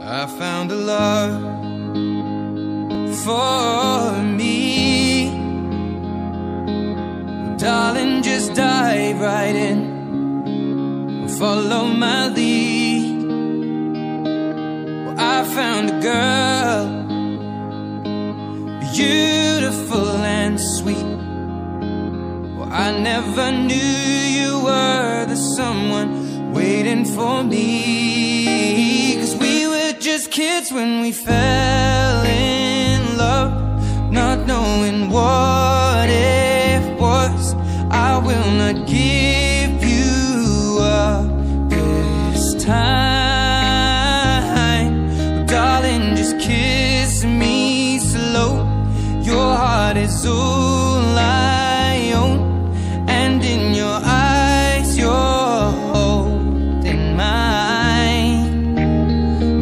I found a love for me. Well, darling, just dive right in and follow my lead. Well, I found a girl, beautiful and sweet. Well, I never knew you were the someone waiting for me. 'Cause we were just kids when we fell in love, not knowing what it was. I will not give you up this time. Well, darling, just kiss me slow. Your heart is all I own, and in your eyes you're holding mine.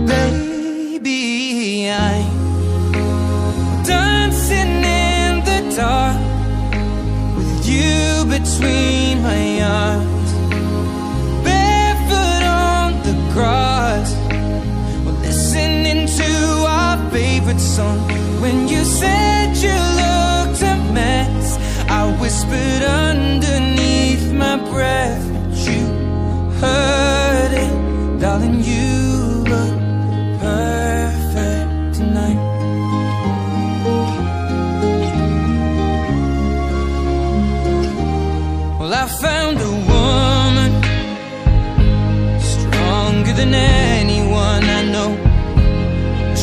Baby, I'm dancing in the dark with you between my arms, barefoot on the grass. We're listening to our favorite song. When you said you looked a mess, I whispered underneath my breath, but you heard it. Darling, you look perfect tonight. Well, I found a woman stronger than anyone I know.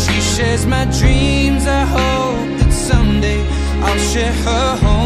She shares my dreams. I hope that someday I'll share her home.